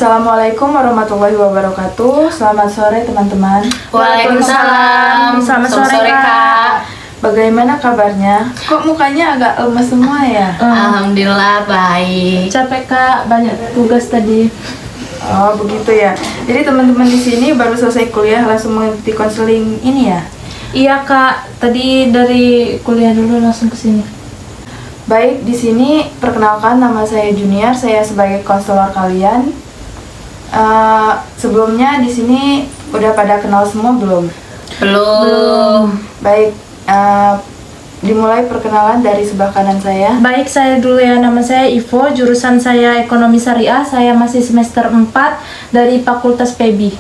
Assalamualaikum warahmatullahi wabarakatuh. Selamat sore teman-teman. Waalaikumsalam. Selamat sore, Kak. Bagaimana kabarnya? Kok mukanya agak lemes semua ya? Alhamdulillah baik. Capek Kak, banyak tugas tadi. Oh begitu ya. Jadi teman-teman di sini baru selesai kuliah langsung mengikuti konseling ini ya? Iya Kak, tadi dari kuliah dulu langsung ke sini. Baik, di sini perkenalkan nama saya Junior. Saya sebagai konselor kalian. Sebelumnya di sini udah pada kenal semua belum? Belum. Baik, dimulai perkenalan dari sebelah kanan saya. Baik, saya dulu ya, nama saya Ivo, jurusan saya Ekonomi Syariah, saya masih semester 4 dari Fakultas PEBI.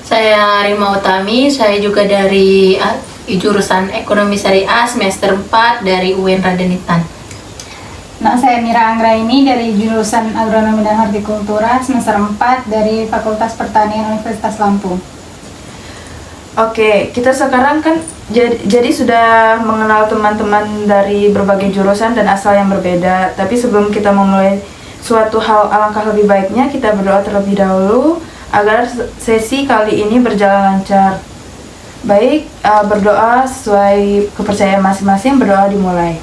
Saya Rima Utami, saya juga dari jurusan Ekonomi Syariah semester 4 dari UIN Radenitan. Nah, saya Mira Anggraini dari jurusan Agronomi dan Hortikultura semester 4 dari Fakultas Pertanian Universitas Lampung. Oke, kita sekarang kan jadi sudah mengenal teman-teman dari berbagai jurusan dan asal yang berbeda. Tapi sebelum kita memulai suatu hal, alangkah lebih baiknya kita berdoa terlebih dahulu agar sesi kali ini berjalan lancar. Baik, berdoa sesuai kepercayaan masing-masing, berdoa dimulai.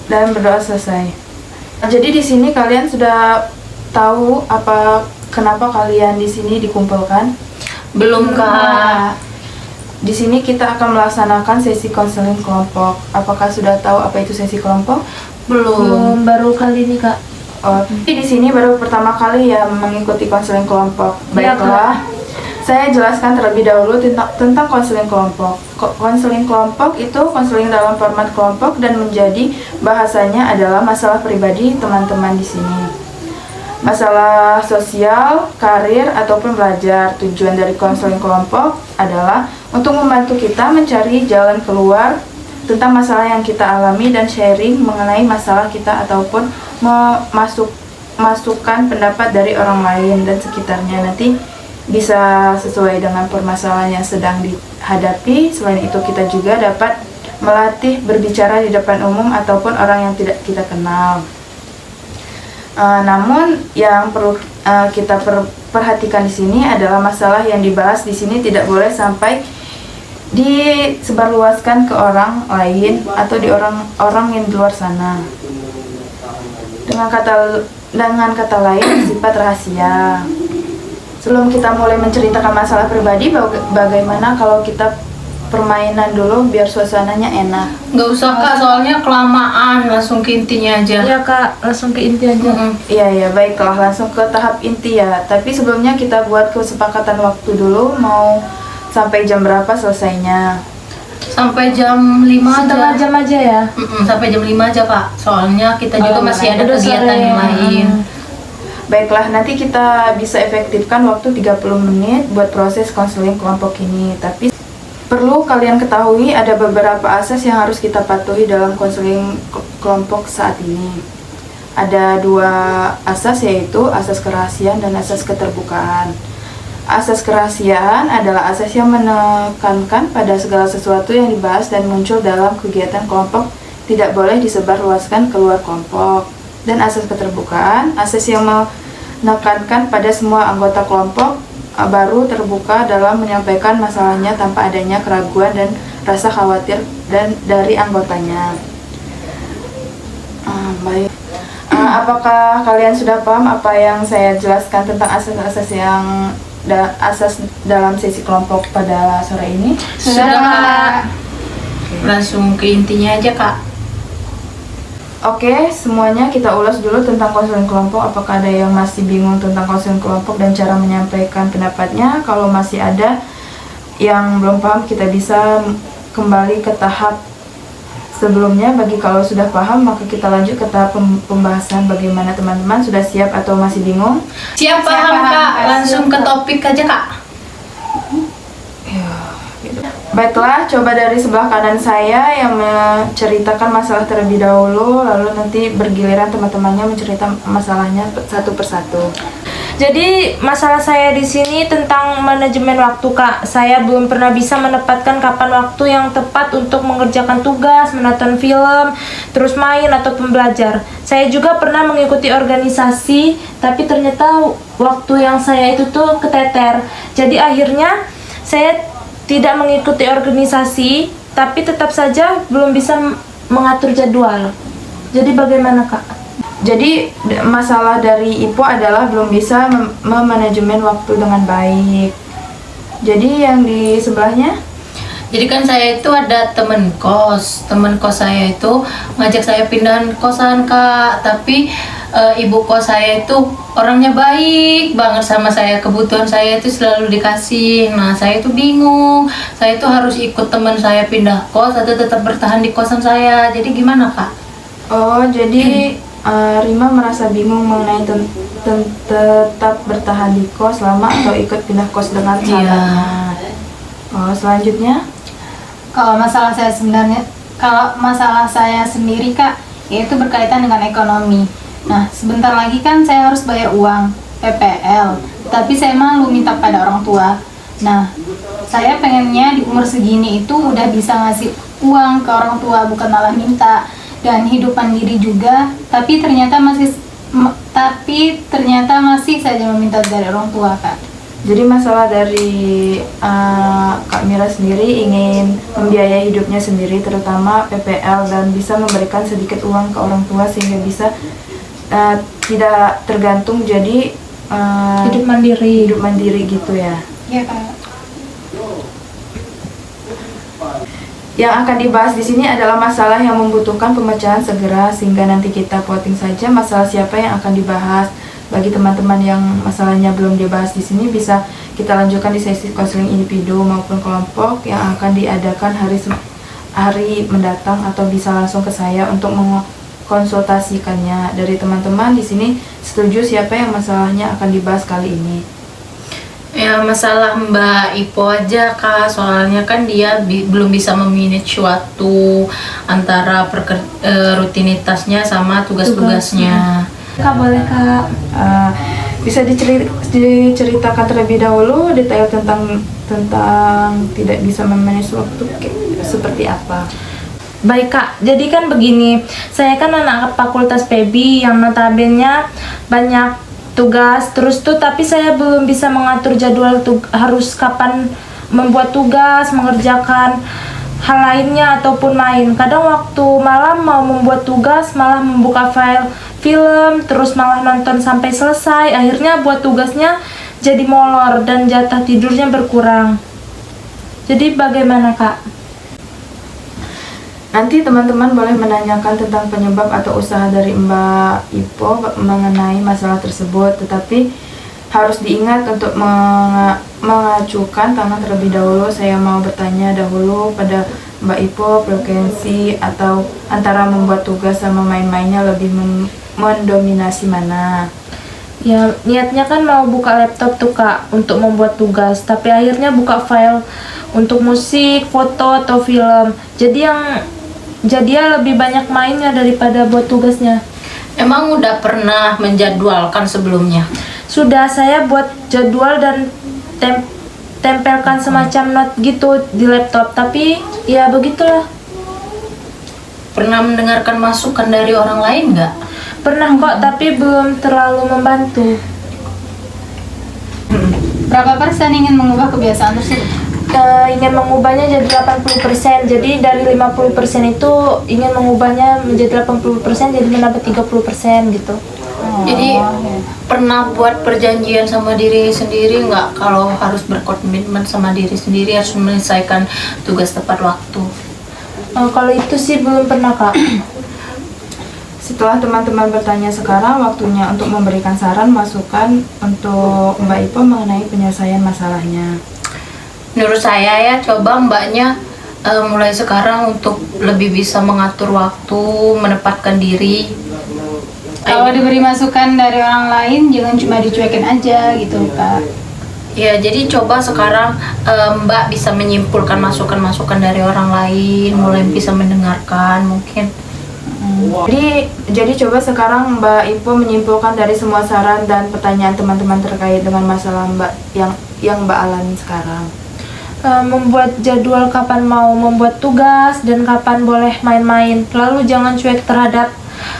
Dan berdoa selesai. Jadi di sini kalian sudah tahu kenapa kalian di sini dikumpulkan? Belum Kak. Di sini kita akan melaksanakan sesi konseling kelompok. Apakah sudah tahu apa itu sesi kelompok? Belum. Baru kali ini Kak. Oh, di sini baru pertama kali ya mengikuti konseling kelompok. Iya, Baiklah. Saya jelaskan terlebih dahulu tentang konseling kelompok. Konseling kelompok itu konseling dalam format kelompok dan menjadi bahasanya adalah masalah pribadi teman-teman di sini. Masalah sosial, karir, ataupun belajar. Tujuan dari konseling kelompok adalah untuk membantu kita mencari jalan keluar tentang masalah yang kita alami dan sharing mengenai masalah kita ataupun memasukkan pendapat dari orang lain dan sekitarnya nanti bisa sesuai dengan permasalahan yang sedang dihadapi. Selain itu kita juga dapat melatih berbicara di depan umum ataupun orang yang tidak kita kenal. Namun yang perlu kita perhatikan di sini adalah masalah yang dibahas di sini tidak boleh sampai disebarluaskan ke orang lain atau di orang yang di luar sana. Dengan kata lain sifat rahasia. Sebelum kita mulai menceritakan masalah pribadi, bagaimana kalau kita permainan dulu biar suasananya enak? Nggak usah Kak, soalnya kelamaan, langsung ke intinya aja. Iya Kak, langsung ke inti aja. Iya, baiklah, langsung ke tahap inti ya. Tapi sebelumnya kita buat kesepakatan waktu dulu, mau sampai jam berapa selesainya? Sampai jam 5 aja. Setengah jam aja ya. Sampai jam 5 aja Kak, soalnya kita juga masih ada Udah kegiatan sore. yang lain. Baiklah, nanti kita bisa efektifkan waktu 30 menit buat proses konseling kelompok ini. Tapi perlu kalian ketahui ada beberapa asas yang harus kita patuhi dalam konseling kelompok saat ini. Ada 2 asas, yaitu asas kerahasiaan dan asas keterbukaan. Asas kerahasiaan adalah asas yang menekankan pada segala sesuatu yang dibahas dan muncul dalam kegiatan kelompok tidak boleh disebarluaskan keluar kelompok. Dan asas keterbukaan, asas yang menekankan pada semua anggota kelompok baru terbuka dalam menyampaikan masalahnya tanpa adanya keraguan dan rasa khawatir dari anggotanya. Baik. Apakah kalian sudah paham apa yang saya jelaskan tentang asas-asas asas dalam sesi kelompok pada sore ini? Sudah Kak. Langsung ke intinya aja Kak. Oke, semuanya kita ulas dulu tentang konseling kelompok. Apakah ada yang masih bingung tentang konseling kelompok dan cara menyampaikan pendapatnya? Kalau masih ada yang belum paham, kita bisa kembali ke tahap sebelumnya. Kalau sudah paham, maka kita lanjut ke tahap pembahasan. Bagaimana teman-teman, sudah siap atau masih bingung? Siap paham Kak, langsung ke topik aja Kak. Baiklah, coba dari sebelah kanan saya yang menceritakan masalah terlebih dahulu, lalu nanti bergiliran teman-temannya menceritakan masalahnya satu persatu. Jadi masalah saya di sini tentang manajemen waktu, Kak. Saya belum pernah bisa menempatkan kapan waktu yang tepat untuk mengerjakan tugas, menonton film, terus main ataupun belajar. Saya juga pernah mengikuti organisasi, tapi ternyata waktu yang saya itu tuh keteter. Jadi akhirnya saya tidak mengikuti organisasi, tapi tetap saja belum bisa mengatur jadwal. Jadi bagaimana, Kak? Jadi masalah dari Ipo adalah belum bisa memanajemen waktu dengan baik. Jadi yang di sebelahnya, Jadi kan saya itu ada temen kos saya itu ngajak saya pindahan kosan, Kak. Tapi ibu kos saya itu orangnya baik banget sama saya, kebutuhan saya itu selalu dikasih. Nah, saya itu bingung, saya itu harus ikut teman saya pindah kos atau tetap bertahan di kosan saya. Jadi gimana, Kak? oh jadi Rima merasa bingung mengenai tetap bertahan di kos lama atau ikut pindah kos dengan Iya. sahabatnya. Oh, selanjutnya, Kalau masalah saya sendiri, Kak, yaitu berkaitan dengan ekonomi. Nah, sebentar lagi kan saya harus bayar uang PPL, tapi saya malu minta pada orang tua. Nah, saya pengennya di umur segini itu udah bisa ngasih uang ke orang tua, bukan malah minta, dan hidup mandiri juga, tapi ternyata masih saja meminta dari orang tua, Kak. jadi masalah dari Kak Mira sendiri ingin membiayai hidupnya sendiri, terutama PPL, dan bisa memberikan sedikit uang ke orang tua sehingga bisa tidak tergantung, jadi Hidup mandiri gitu ya. Iya, Kak. Yang akan dibahas di sini adalah masalah yang membutuhkan pemecahan segera, sehingga nanti kita voting saja masalah siapa yang akan dibahas. Bagi teman-teman yang masalahnya belum dibahas di sini, bisa kita lanjutkan di sesi konseling individu maupun kelompok yang akan diadakan hari mendatang, atau bisa langsung ke saya untuk mengkonsultasikannya. Dari teman-teman di sini setuju siapa yang masalahnya akan dibahas kali ini? Ya, masalah Mbak Ipo aja, Kak. Soalnya kan dia belum bisa memanage waktu antara rutinitasnya sama tugas-tugasnya. Kak, boleh, Kak? Bisa diceritakan terlebih dahulu detail tentang tidak bisa memanage waktu seperti apa? Baik, Kak, jadi kan begini, saya kan anak fakultas PB yang notabene banyak tugas terus tuh, tapi saya belum bisa mengatur jadwal harus kapan membuat tugas, mengerjakan hal lainnya ataupun main. Kadang waktu malam mau membuat tugas malah membuka file film, terus malah nonton sampai selesai, akhirnya buat tugasnya jadi molor dan jatah tidurnya berkurang. Jadi bagaimana, Kak? Nanti teman-teman boleh menanyakan tentang penyebab atau usaha dari Mbak Ipo mengenai masalah tersebut, tetapi harus diingat untuk mengacukan tangan terlebih dahulu. Saya mau bertanya dahulu pada Mbak Ipo, frekuensi atau antara membuat tugas sama main-mainnya lebih mendominasi mana? Ya, niatnya kan mau buka laptop tuh, Kak, untuk membuat tugas, tapi akhirnya buka file untuk musik, foto, atau film. Jadi dia lebih banyak mainnya daripada buat tugasnya. Emang udah pernah menjadwalkan sebelumnya? Sudah, saya buat jadwal dan tempelkan semacam note gitu di laptop, tapi ya begitulah. Pernah mendengarkan masukan dari orang lain nggak? Pernah kok, tapi belum terlalu membantu. Berapa persen ingin mengubah kebiasaan tersebut? Ingin mengubahnya jadi 80%. Jadi dari 50% itu ingin mengubahnya menjadi 80%, jadi menambah 30% gitu. Jadi pernah buat perjanjian sama diri sendiri nggak kalau harus berkomitmen sama diri sendiri harus menyelesaikan tugas tepat waktu? Kalau itu sih belum pernah, Kak. Setelah teman-teman bertanya, sekarang waktunya untuk memberikan saran masukan untuk Mbak Ipo mengenai penyelesaian masalahnya. Menurut saya ya, coba mbaknya mulai sekarang untuk lebih bisa mengatur waktu, menempatkan diri. Kalau diberi masukan dari orang lain, jangan cuma dicuekin aja gitu, Kak. Ya, jadi coba sekarang Mbak bisa menyimpulkan masukan-masukan dari orang lain, mulai bisa mendengarkan mungkin. Jadi coba sekarang Mbak Ipo menyimpulkan dari semua saran dan pertanyaan teman-teman terkait dengan masalah Mbak yang Mbak alami sekarang. Membuat jadwal kapan mau membuat tugas dan kapan boleh main-main. Lalu jangan cuek terhadap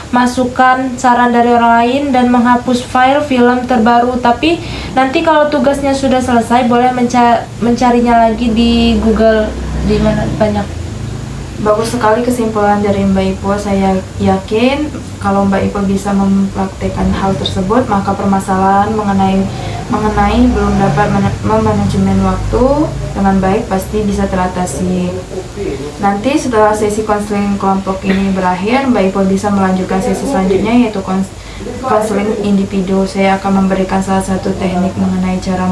masukan saran dari orang lain dan menghapus file film terbaru. Tapi nanti kalau tugasnya sudah selesai boleh mencarinya lagi di Google, di mana banyak. Bagus sekali kesimpulan dari Mbak Ipo. Saya yakin kalau Mbak Ipo bisa mempraktekkan hal tersebut, maka permasalahan mengenai belum dapat memanajemen waktu dengan baik pasti bisa teratasi. Nanti setelah sesi konseling kelompok ini berakhir, Mbak Ipo bisa melanjutkan sesi selanjutnya, yaitu konseling individu. Saya akan memberikan salah satu teknik mengenai cara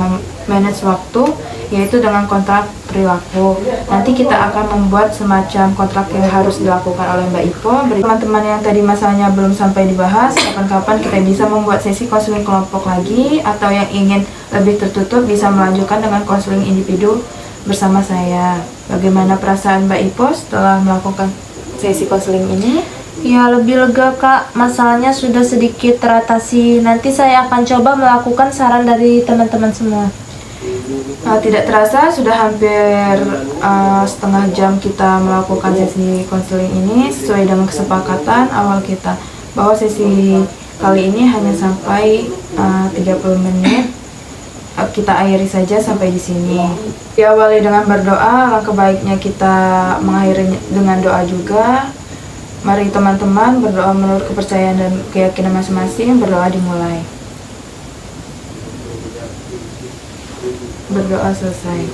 manage waktu, yaitu dengan kontrak perilaku. Nanti kita akan membuat semacam kontrak yang harus dilakukan oleh Mbak Ipo. Bagi teman-teman yang tadi masalahnya belum sampai dibahas, kapan-kapan kita bisa membuat sesi konseling kelompok lagi, atau yang ingin lebih tertutup bisa melanjutkan dengan konseling individu bersama saya. Bagaimana perasaan Mbak Ipo setelah melakukan sesi konseling ini? Ya, lebih lega Kak, masalahnya sudah sedikit teratasi. Nanti saya akan coba melakukan saran dari teman-teman semua. Tidak terasa sudah hampir setengah jam kita melakukan sesi konseling ini sesuai dengan kesepakatan awal kita, bahwa sesi kali ini hanya sampai 30 menit. Kita akhiri saja sampai di sini. Diawali dengan berdoa, langkah baiknya kita mengakhiri dengan doa juga. Mari teman-teman berdoa menurut kepercayaan dan keyakinan masing-masing. Berdoa dimulai. Berdoa selesai.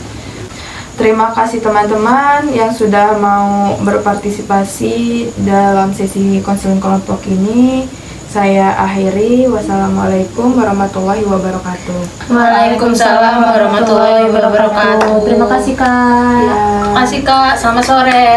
Terima kasih teman-teman yang sudah mau berpartisipasi dalam sesi konseling kelompok ini. Saya akhiri. Wassalamualaikum warahmatullahi wabarakatuh. Waalaikumsalam warahmatullahi wabarakatuh. Terima kasih Kak. Ya. Terima kasih Kak, selamat sore.